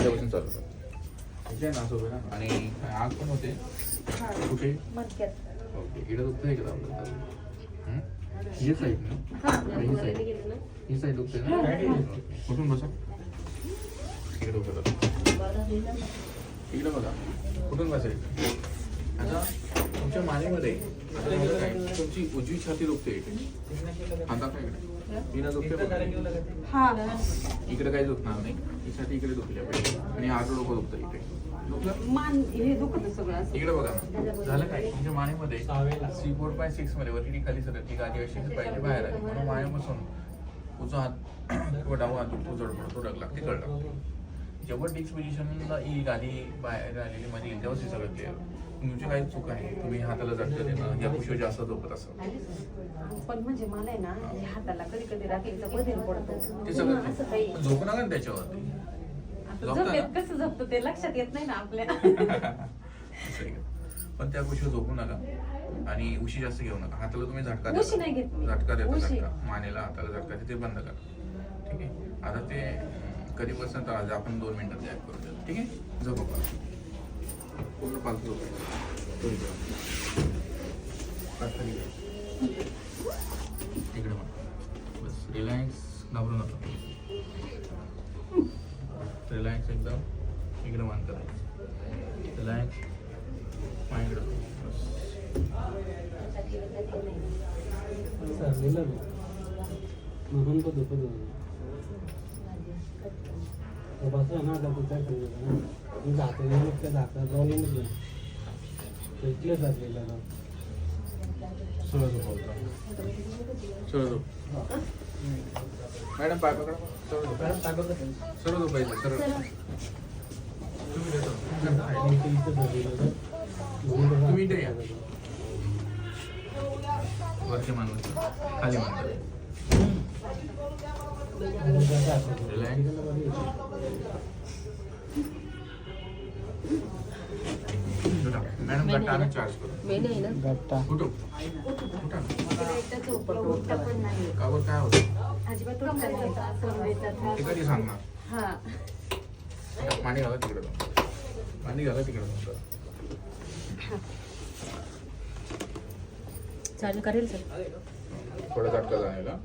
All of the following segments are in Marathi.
पहिल्यापासून चालू आहे ना असं ना. आणि आग पण होते कुठे ओके इकडे दुखतंय का ही साईड ना ही साईड दुखते ना कुठून बसा इकडे उभं इकडे बघा कुठून बसायचं आता तुमच्या मानेमध्ये आता काय तुमची उजवी छाती दुखते इकडे आता काय इकडे तिला दुखते इकडे काही दुखणार नाही ही छाती इकडे दुखल्या पाहिजे आणि हात डोकं दुखतं इकडे इकडे बघा ना झालं काय तुमच्या मानेमध्ये 4.6 मध्ये वरती खाली सगळं ती गादी अशी पाहिजे बाहेर आली म्हणून मानेपासून उजवा हात किंवा डावा हात उजड पडतो डगला तिकड लागतो जेव्हा डिस्पोजिशनला ही गादी बाहेर आलेली मध्ये येईल तेव्हाच हे सगळं क्लिअर तुमची काही चूक आहे तुम्ही हाताला झटकं देणं या पुष्व जास्त झोपत असं पण म्हणजे मला आहे ना हाताला कधी कधी रात्रीचा बदल पडतो ते सगळं झोपू नका ना त्याच्यावरती कसं झोपतो ते लक्षात येत नाही ना आपल्या पण त्या गोष्टी झोपू नका आणि उशी जास्त घेऊ नका हाताला तुम्ही झटका उशी नाही घेत मी. झटका देता उशी. झटका मानेला हाताला झटका ते बंद करा ठीक आहे आता ते कधीपासून तर आज आपण 2 मिनिटात ऍड करू द्या ठीक आहे झोपा पूर्ण पालतू झोपायचं इकडे बस रिलॅक्स घाबरू नका रिलॅक्स एकदम इकडे मान करायचं रिलॅक्स माइंड बस म्हणून तो दुखत बसला ना आता तू काय करणार ना त्या धाकटा जाऊन इथले जातलेला ना सरळ झोपवता सरळ झोप मॅडम पाय पकडा सरळ झोप सरळ झोपायचं सरळ तुम्ही देतो तुम्ही इथे या वरती मान खाली मान मॅडम गट्टा आम्ही चार्ज करू गट्टा कुठं कावर काय होतं ते कधी सांगणार पाणी घाला तिकडे पाणी घाला तिकडे चालू करेल सर थोडा झटका जाणेला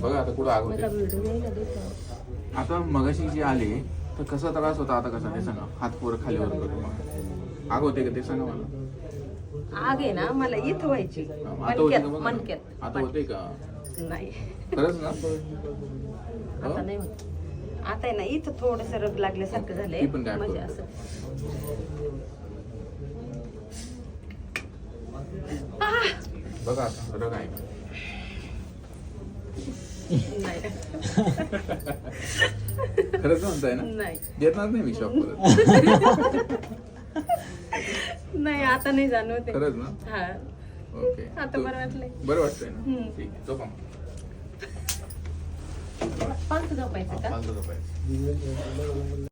बघा आता कुठं आग होते आता मगाशी जे आले तर कसा त्रास होता आता कसा ते सांगा हात पोर खाली वर करून आग होते का ते सांगा मला आग आहे ना मला इथं व्हायची आता होते का बघा ना. मणक्यात आता होते का नाही खरंच ना आता नाही होत आता आहे ना इथं थोडस रग लागल्यासारखं झालंय ती पण काय म्हणजे करू? असं बघा आता रग आहे नाही खरंच म्हणताय ना नाही देणार नाही मी शॉप परत नाही आता नाही जाणवते खरंच ना हा ओके आता बरं वाटलंय बरं वाटतंय ना हम्म. ठीक आहे झोपा फालतू झोपायचं का फालतू झोपायचं